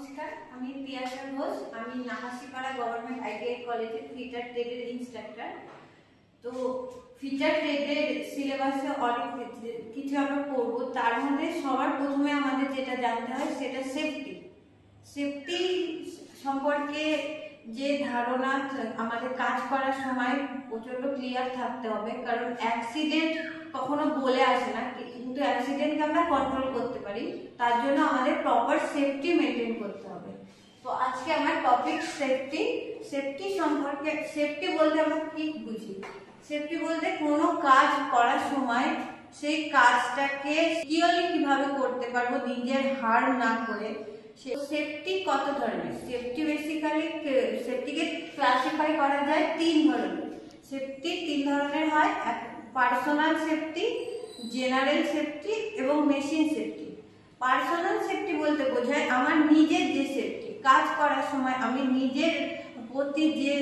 নমস্কার, আমি পিয়াসা ঘোষ। আমি নাহাসিপাড়া গভর্নমেন্ট আইটিআই কলেজে ফিটার ট্রেডের ইনস্ট্রাক্টর। তো ফিটার ট্রেডের সিলেবাসে অনেক কিছু আমরা পড়বো। তার মধ্যে সবার প্রথমে আমাদের যেটা জানতে হয় সেটা সেফটি। সেফটি সম্পর্কে যে ধারণা আমাদের কাজ করার সময় প্রচন্ড ক্লিয়ার থাকতে হবে, কারণ অ্যাক্সিডেন্ট কখনো বলে আসে না, কিন্তু অ্যাক্সিডেন্টকে আমরা কন্ট্রোল করতে পারি। তার জন্য আমাদের প্রপার সেফটি মেনটেন করতে হবে। তো আজকে আমার টপিক সেফটি। সেফটি সম্পর্কে, সেফটি বলতে আমরা কি বুঝি? সেফটি বলতে কোনো কাজ করার সময় সেই কাজটাকে সিকিউরলি কিভাবে করতে পারবো নিজের হার্ম না করে। সেফটি কত ধরনের? সেফটি বেসিক্যালি সেফটিকে ক্লাসিফাই করা যায় তিন ধরনের। সেফটি তিন ধরনের হয়: পার্সোনাল সেফটি, জেনারেল সেফটি এবং মেশিন সেফটি। পার্সোনাল সেফটি বলতে বোঝায় আমার নিজের যে সেফটি, কাজ করার সময় আমি নিজের প্রতি যে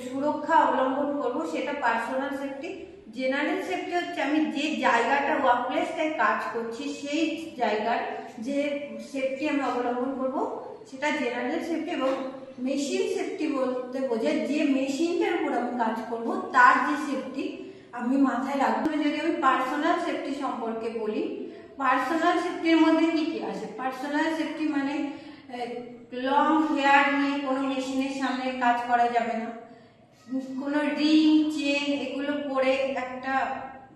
সুরক্ষা অবলম্বন করব সেটা পার্সোনাল সেফটি। জেনারেল সেফটি হচ্ছে আমি যে জায়গাটা ওয়ার্কপ্লেসটায় কাজ করছি সেই জায়গার যে সেফটি আমি অবলম্বন করব সেটা জেনারেল সেফটি। এবং মেশিন সেফটি বলতে বোঝায় যে মেশিনটার উপর আমি কাজ করব তার যে সেফটি আমি মাথায় রাখবো। যদি আমি পার্সোনাল সেফটি সম্পর্কে বলি, পার্সোনাল সেফটির মধ্যে কি কি আছে? পার্সোনাল সেফটি মানে লং হেয়ার নিয়ে কোনো মেশিনের সামনে কাজ করা যাবে না, কোনো রিং চেন এগুলো পরে একটা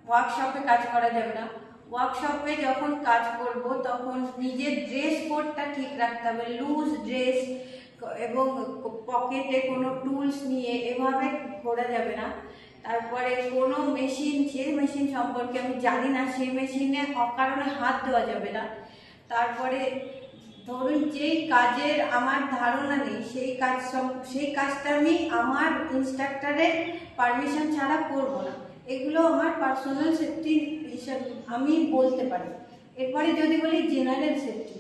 ওয়ার্কশপে কাজ করা যাবে না। ওয়ার্কশপে যখন কাজ করব তখন নিজের ড্রেস কোডটা ঠিক রাখতে হবে, লুজ ড্রেস, এবং পকেটে কোনো টুলস নিয়ে এভাবে ঘোরা যাবে না। তারপরে কোনো মেশিন, যে মেশিন সম্পর্কে আমি জানি না সেই মেশিনে অকারণে হাত দেওয়া যাবে না। তারপরে ধরুন যেই কাজের আমার ধারণা নেই সেই কাজটা আমি আমার ইনস্ট্রাক্টরের পারমিশন ছাড়া করব না। এগুলো আমার পার্সোনাল সেফটি হিসাবে আমি বলতে পারি। এরপরে যদি বলি জেনারেল সেফটি,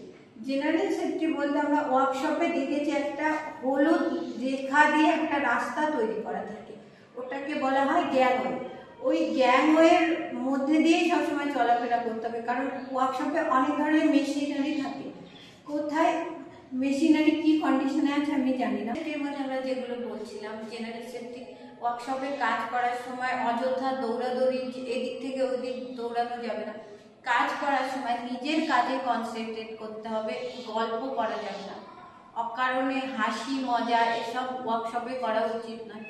জেনারেল সেফটি বলতে আমরা ওয়ার্কশপে দেখেছি একটা হলুদ রেখা দিয়ে একটা রাস্তা তৈরি করা থাকে, ওটাকে বলা হয় গ্যাংওয়ে। ওই গ্যাংওয়ের মধ্যে দিয়েই সবসময় চলাফেরা করতে হবে, কারণ ওয়ার্কশপে অনেক ধরনের মেশিনারি থাকে। কোথায় মেশিনারি কি কন্ডিশনে আছে আমি জানি না। এর মধ্যে আমরা যেগুলো বলছিলাম জেনারেল সেফটি, ওয়ার্কশপে কাজ করার সময় অযথা দৌড়াদৌড়ি, এদিক থেকে ওদিক দৌড়ানো যাবে না। কাজ করার সময় নিজের কাজে কনসেন্ট্রেট করতে হবে, গল্প করা যাবে না, অকারণে হাসি মজা এসব ওয়ার্কশপে করা উচিত নয়।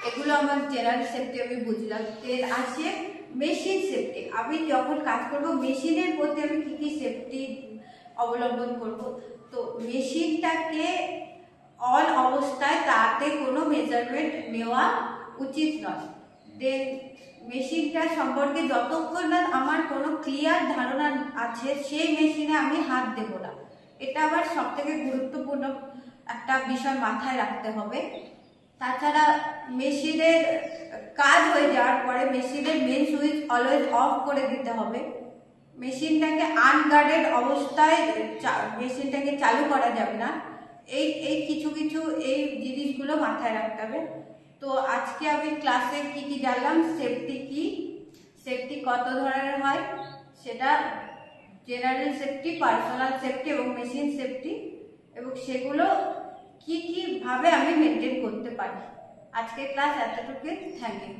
এগুলো আমার জেনারেল সেফটি আমি বুঝলাম। এর আছে মেশিন সেফটি। আমি যখন কাজ করব মেশিনের প্রতি আমি কি কি সেফটি অবলম্বন করব। তো মেশিনটাকে অন অবস্থায় তাতে কোনো মেজারমেন্ট নেওয়া উচিত নয়। দেন মেশিনটা সম্পর্কে যতক্ষণ না আমার কোনো ক্লিয়ার ধারণা আছে সেই মেশিনে আমি হাত দেব না। এটা আবার সব থেকে গুরুত্বপূর্ণ একটা বিষয় মাথায় রাখতে হবে। তাছাড়া মেশিনের কাজ হয়ে যাওয়ার পরে মেশিনের মেন সুইচ অলওয়েজ অফ করে দিতে হবে। মেশিনটাকে আনগার্ডেড অবস্থায় মেশিনটাকে চালু করা যাবে না। এই কিছু এই জিনিসগুলো মাথায় রাখতে হবে। তো আজকে আমি ক্লাসে কি কি জানলাম, সেফটি কি, সেফটি কত ধরনের হয়, সেটা জেনারেল সেফটি, পার্সোনাল সেফটি এবং মেশিন সেফটি, এবং সেগুলো কি কি ভাবে আমি মেনটেন করতে পারি। আজকে ক্লাস এতটুকু। Thank you.